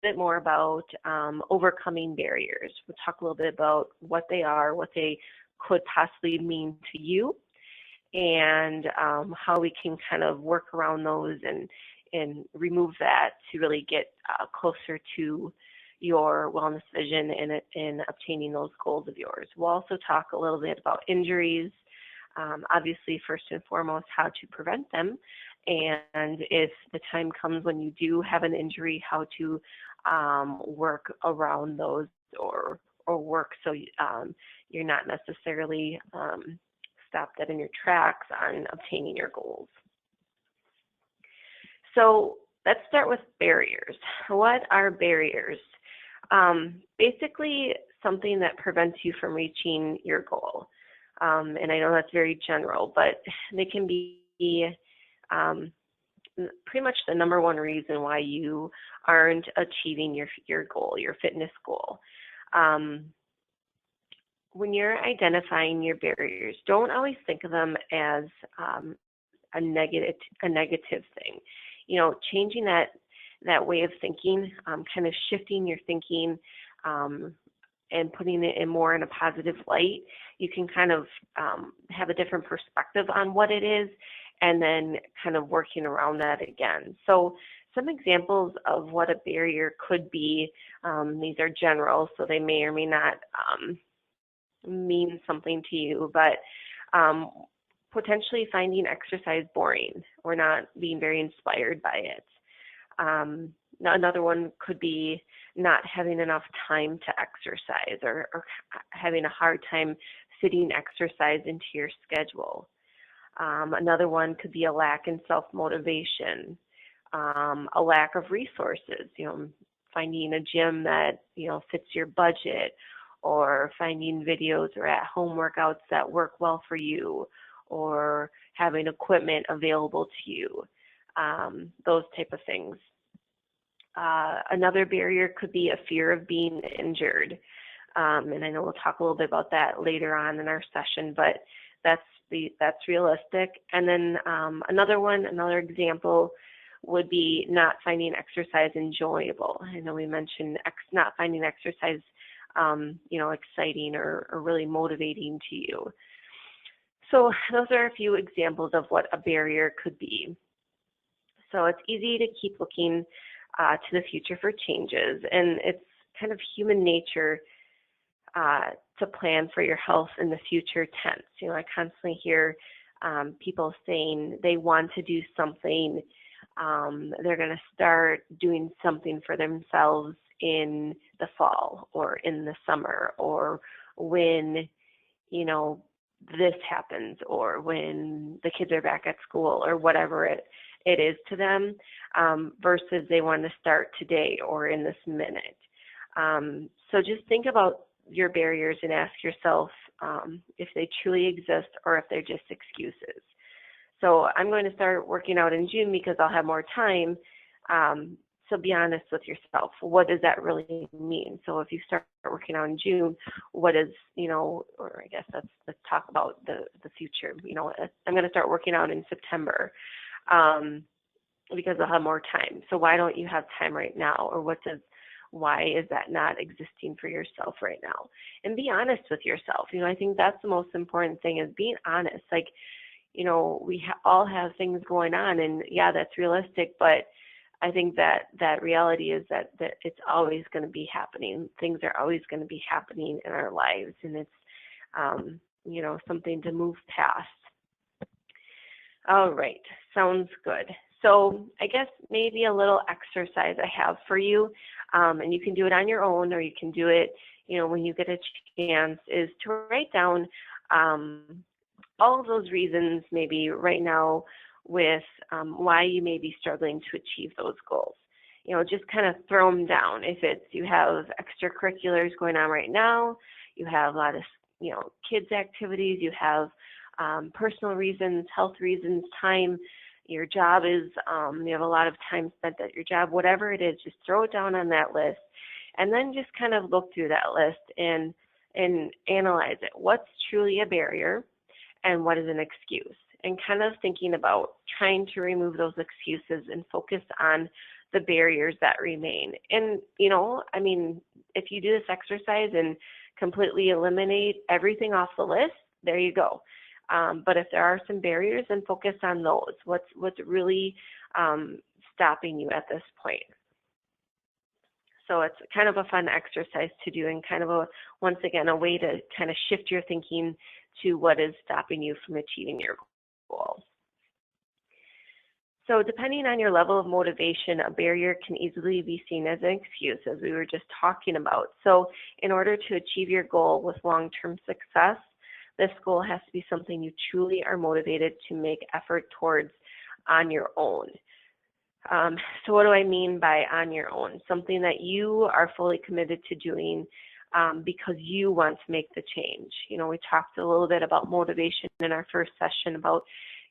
bit more about overcoming barriers. We'll talk a little bit about what they are, what they could possibly mean to you, and how we can kind of work around those and remove that to really get closer to your wellness vision and obtaining those goals of yours. We'll also talk a little bit about injuries, obviously first and foremost how to prevent them, and if the time comes when you do have an injury, how to work around those or work so you're not necessarily stopped dead in your tracks on obtaining your goals. So let's start with barriers. What are barriers? Basically something that prevents you from reaching your goal. And I know that's very general, but they can be pretty much the number one reason why you aren't achieving your goal, your fitness goal. When you're identifying your barriers, don't always think of them as a negative thing. You know, changing that way of thinking, kind of shifting your thinking and putting it more in a positive light, you can kind of have a different perspective on what it is and then kind of working around that again. So some examples of what a barrier could be, these are general, so they may or may not mean something to you, but potentially finding exercise boring or not being very inspired by it. Another one could be not having enough time to exercise or having a hard time fitting exercise into your schedule. Another one could be a lack in self-motivation, a lack of resources, finding a gym that, fits your budget, or finding videos or at-home workouts that work well for you, or having equipment available to you, those type of things. Another barrier could be a fear of being injured. And I know we'll talk a little bit about that later on in our session, but that's realistic. And then another example would be not finding exercise enjoyable. I know we mentioned not finding exercise, exciting or really motivating to you. So those are a few examples of what a barrier could be. So it's easy to keep looking to the future for changes, and it's kind of human nature to plan for your health in the future tense. I constantly hear people saying they want to do something, they're going to start doing something for themselves in the fall or in the summer, or when, this happens, or when the kids are back at school, or whatever it is to them, versus they want to start today or in this minute. So just think about your barriers and ask yourself if they truly exist or if they're just excuses. So I'm going to start working out in June because I'll have more time. So be honest with yourself. What does that really mean? So if you start working out in June, what is, or I guess let's talk about the future. I'm going to start working out in September because I'll have more time. So why don't you have time right now? Or why is that not existing for yourself right now? And be honest with yourself. I think that's the most important thing, is being honest. Like, we all have things going on, and yeah, that's realistic, but I think that reality is that it's always going to be happening. Things are always going to be happening in our lives, and it's, something to move past. All right, sounds good. So I guess maybe a little exercise I have for you, and you can do it on your own, or you can do it, when you get a chance, is to write down all of those reasons maybe right now with why you may be struggling to achieve those goals. Just kind of throw them down. If it's you have extracurriculars going on right now, you have a lot of, kids activities, you have personal reasons, health reasons, time, your job is, you have a lot of time spent at your job, whatever it is, just throw it down on that list, and then just kind of look through that list and analyze it. What's truly a barrier and what is an excuse? And kind of thinking about trying to remove those excuses and focus on the barriers that remain. And, you know, I mean, if you do this exercise and completely eliminate everything off the list, there you go. But if there are some barriers, then focus on those. What's really stopping you at this point? So it's kind of a fun exercise to do, and kind of once again, a way to kind of shift your thinking to what is stopping you from achieving your goal. So depending on your level of motivation, a barrier can easily be seen as an excuse, as we were just talking about. So in order to achieve your goal with long-term success, this goal has to be something you truly are motivated to make effort towards on your own. So what do I mean by on your own? Something that you are fully committed to doing because you want to make the change. You know, we talked a little bit about motivation in our first session about,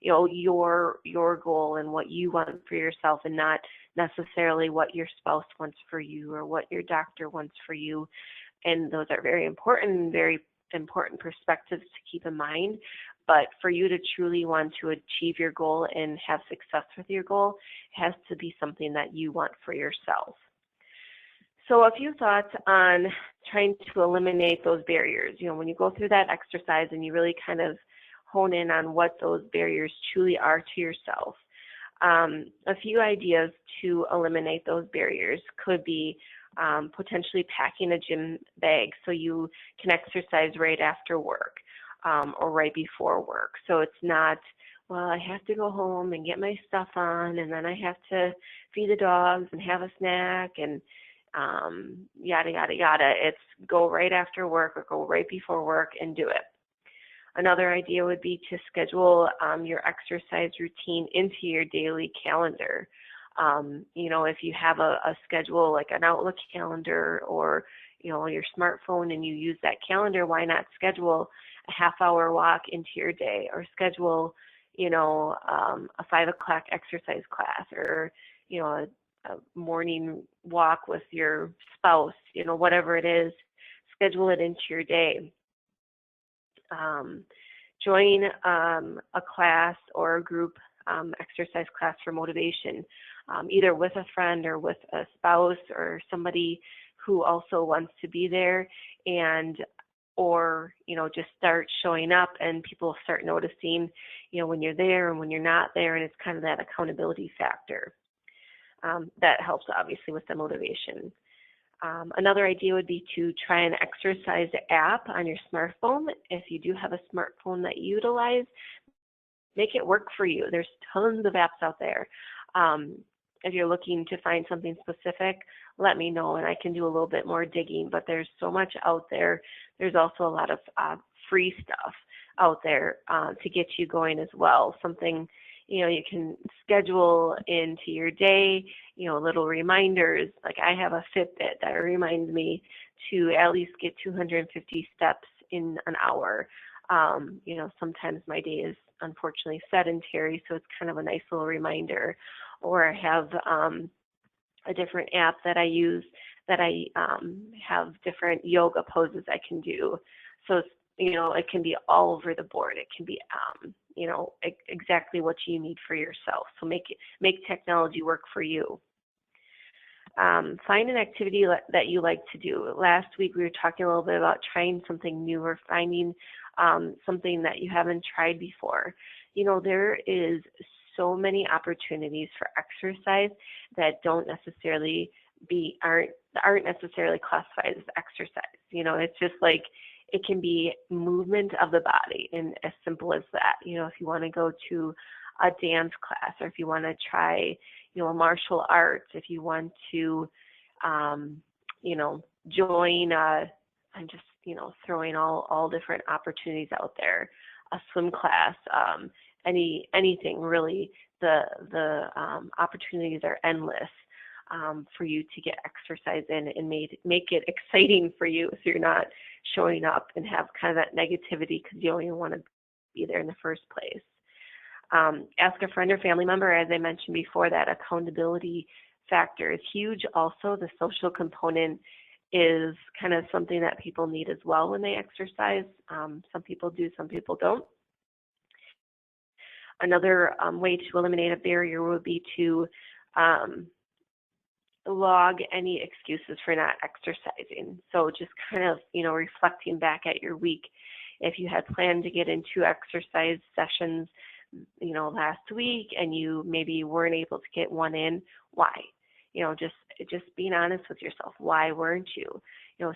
you know, your goal and what you want for yourself, and not necessarily what your spouse wants for you or what your doctor wants for you. And those are very important perspectives to keep in mind. But for you to truly want to achieve your goal and have success with your goal, it has to be something that you want for yourself. So a few thoughts on trying to eliminate those barriers. You know, when you go through that exercise and you really kind of hone in on what those barriers truly are to yourself, a few ideas to eliminate those barriers could be potentially packing a gym bag so you can exercise right after work or right before work. So it's not, well, I have to go home and get my stuff on, and then I have to feed the dogs and have a snack and yada, yada, yada. It's go right after work or go right before work and do it. Another idea would be to schedule your exercise routine into your daily calendar. You know, if you have a schedule like an Outlook calendar or, you know, your smartphone and you use that calendar, why not schedule a half-hour walk into your day, or schedule, you know, a 5 o'clock exercise class, or, you know, a morning walk with your spouse, you know, whatever it is, schedule it into your day. Join a class or a group exercise class for motivation, either with a friend or with a spouse or somebody who also wants to be there, or, you know, just start showing up and people start noticing, you know, when you're there and when you're not there, and it's kind of that accountability factor. That helps obviously with the motivation. Another idea would be to try an exercise app on your smartphone. If you do have a smartphone that you utilize, make it work for you. There's tons of apps out there. If you're looking to find something specific, let me know and I can do a little bit more digging, but there's so much out there. There's also a lot of free stuff out there to get you going as well. Something, you know, you can schedule into your day, you know, little reminders. Like I have a Fitbit that reminds me to at least get 250 steps in an hour. You know, sometimes my day is unfortunately sedentary, so it's kind of a nice little reminder. Or I have a different app that I use that I have different yoga poses I can do. So it's, you know, it can be all over the board. It can be, you know, exactly what you need for yourself. So make technology work for you. Find an activity that you like to do. Last week we were talking a little bit about trying something new or finding something that you haven't tried before. You know, there is so many opportunities for exercise that aren't necessarily classified as exercise. You know, it's just like it can be movement of the body, and as simple as that. You know, if you want to go to a dance class, or if you want to try, you know, martial arts, if you want to, you know, join I'm just, you know, throwing all different opportunities out there, a swim class, anything really. The opportunities are endless for you to get exercise in and make it exciting for you, so you're not showing up and have kind of that negativity because you don't even want to be there in the first place. Ask a friend or family member. As I mentioned before, that accountability factor is huge. Also, the social component is kind of something that people need as well when they exercise. Some people do, some people don't. Another way to eliminate a barrier would be to log any excuses for not exercising. So just kind of, reflecting back at your week. If you had planned to get into exercise sessions, last week and you maybe weren't able to get one in, why? Just being honest with yourself. Why weren't you?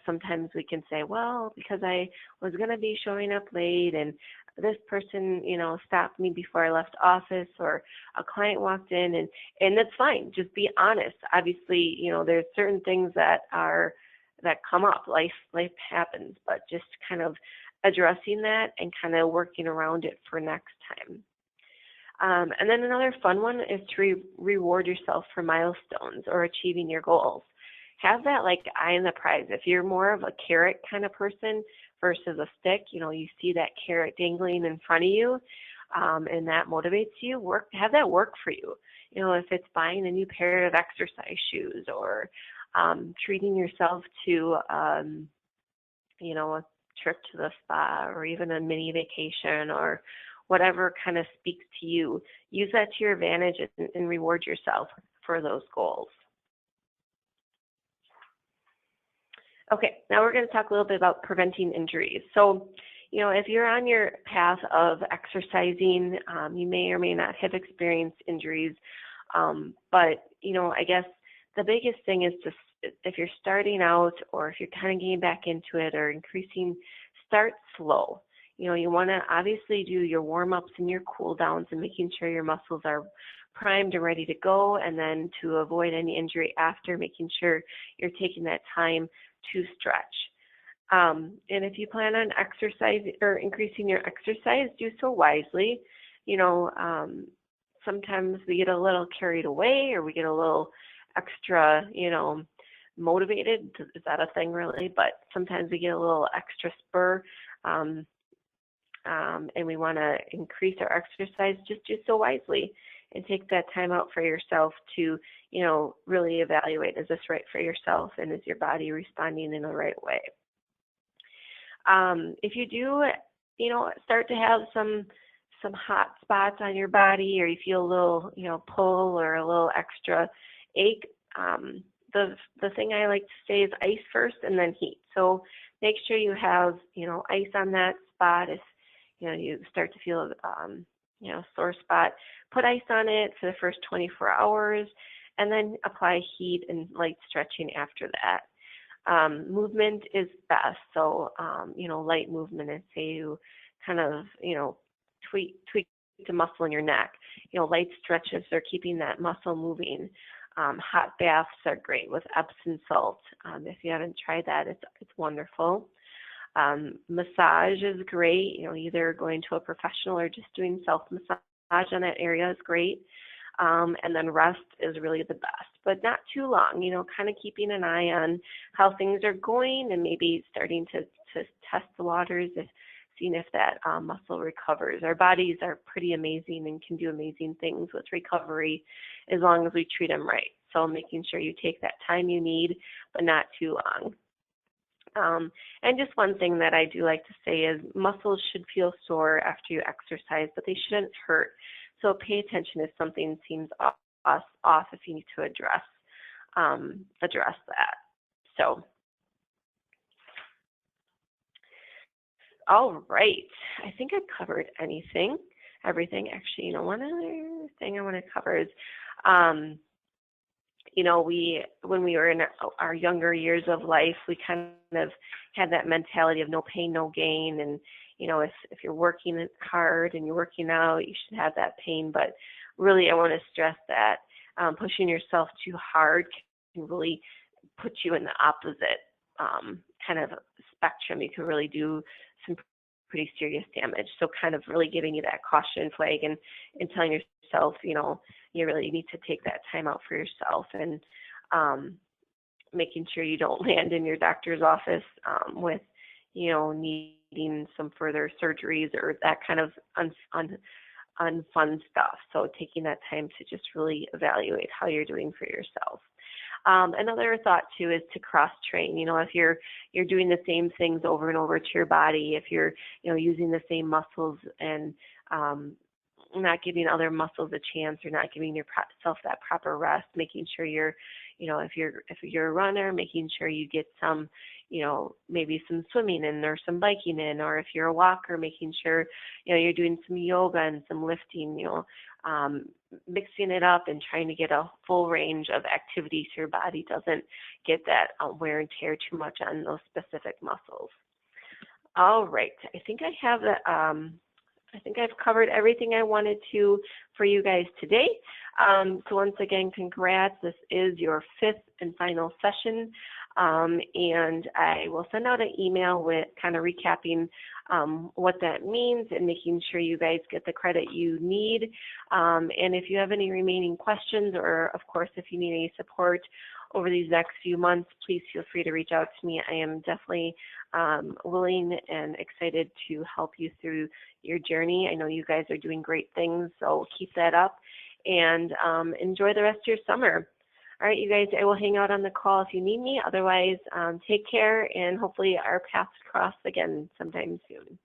Sometimes we can say, well, because I was going to be showing up late and this person, stopped me before I left office, or a client walked in, and that's fine. Just be honest. Obviously, there's certain things that come up. Life happens, but just kind of addressing that and kind of working around it for next time. And then another fun one is to reward yourself for milestones or achieving your goals. Have that like eye on the prize. If you're more of a carrot kind of person versus a stick, you see that carrot dangling in front of you, and that motivates you, have that work for you. If it's buying a new pair of exercise shoes, or treating yourself to, a trip to the spa, or even a mini vacation, or whatever kind of speaks to you, use that to your advantage and reward yourself for those goals. Okay, now we're going to talk a little bit about preventing injuries. So, if you're on your path of exercising, you may or may not have experienced injuries, but, I guess the biggest thing is if you're starting out, or if you're kind of getting back into it or increasing, start slow. You want to obviously do your warm-ups and your cool-downs and making sure your muscles are primed and ready to go, and then to avoid any injury after, making sure you're taking that time to stretch. And if you plan on exercise or increasing your exercise, do so wisely. Sometimes we get a little carried away, or we get a little extra, motivated. Is that a thing really? But sometimes we get a little extra spur. And we want to increase our exercise. Just do so wisely and take that time out for yourself to, really evaluate, is this right for yourself, and is your body responding in the right way? If you do, start to have some hot spots on your body, or you feel a little, pull or a little extra ache, the thing I like to say is ice first and then heat. So make sure you have, ice on that spot. If you start to feel, sore spot, put ice on it for the first 24 hours, and then apply heat and light stretching after that. Movement is best. So, light movement, and say you kind of, tweak the muscle in your neck. Light stretches are keeping that muscle moving. Hot baths are great with Epsom salt. If you haven't tried that, it's wonderful. Massage is great. Either going to a professional or just doing self-massage on that area is great. And then rest is really the best, but not too long. Kind of keeping an eye on how things are going, and maybe starting to test the waters, seeing if that muscle recovers. Our bodies are pretty amazing and can do amazing things with recovery as long as we treat them right. So making sure you take that time you need, but not too long. And just one thing that I do like to say is muscles should feel sore after you exercise, but they shouldn't hurt. So pay attention if something seems off if you need to address that. So, all right. I think I've covered everything. Actually, one other thing I want to cover is, when we were in our younger years of life, we kind of had that mentality of no pain, no gain. And, if you're working hard and you're working out, you should have that pain. But really, I want to stress that pushing yourself too hard can really put you in the opposite kind of spectrum. You can really do some pretty serious damage. So kind of really giving you that caution flag and telling yourself, you really need to take that time out for yourself, and making sure you don't land in your doctor's office with, needing some further surgeries or that kind of unfun stuff. So taking that time to just really evaluate how you're doing for yourself. Another thought too is to cross train. If you're doing the same things over and over to your body, if you're using the same muscles and not giving other muscles a chance, or not giving yourself that proper rest, making sure you're if you're a runner, making sure you get some, maybe some swimming in or some biking in, or if you're a walker, making sure, you're doing some yoga and some lifting, mixing it up and trying to get a full range of activity so your body doesn't get that wear and tear too much on those specific muscles. All right, I think I've covered everything I wanted to for you guys today. So once again, congrats. This is your 5th and final session. And I will send out an email with kind of recapping what that means and making sure you guys get the credit you need. And if you have any remaining questions, or of course, if you need any support over these next few months, please feel free to reach out to me. I am definitely willing and excited to help you through your journey. I know you guys are doing great things, so keep that up and enjoy the rest of your summer. All right, you guys, I will hang out on the call if you need me. Otherwise, take care, and hopefully our paths cross again sometime soon.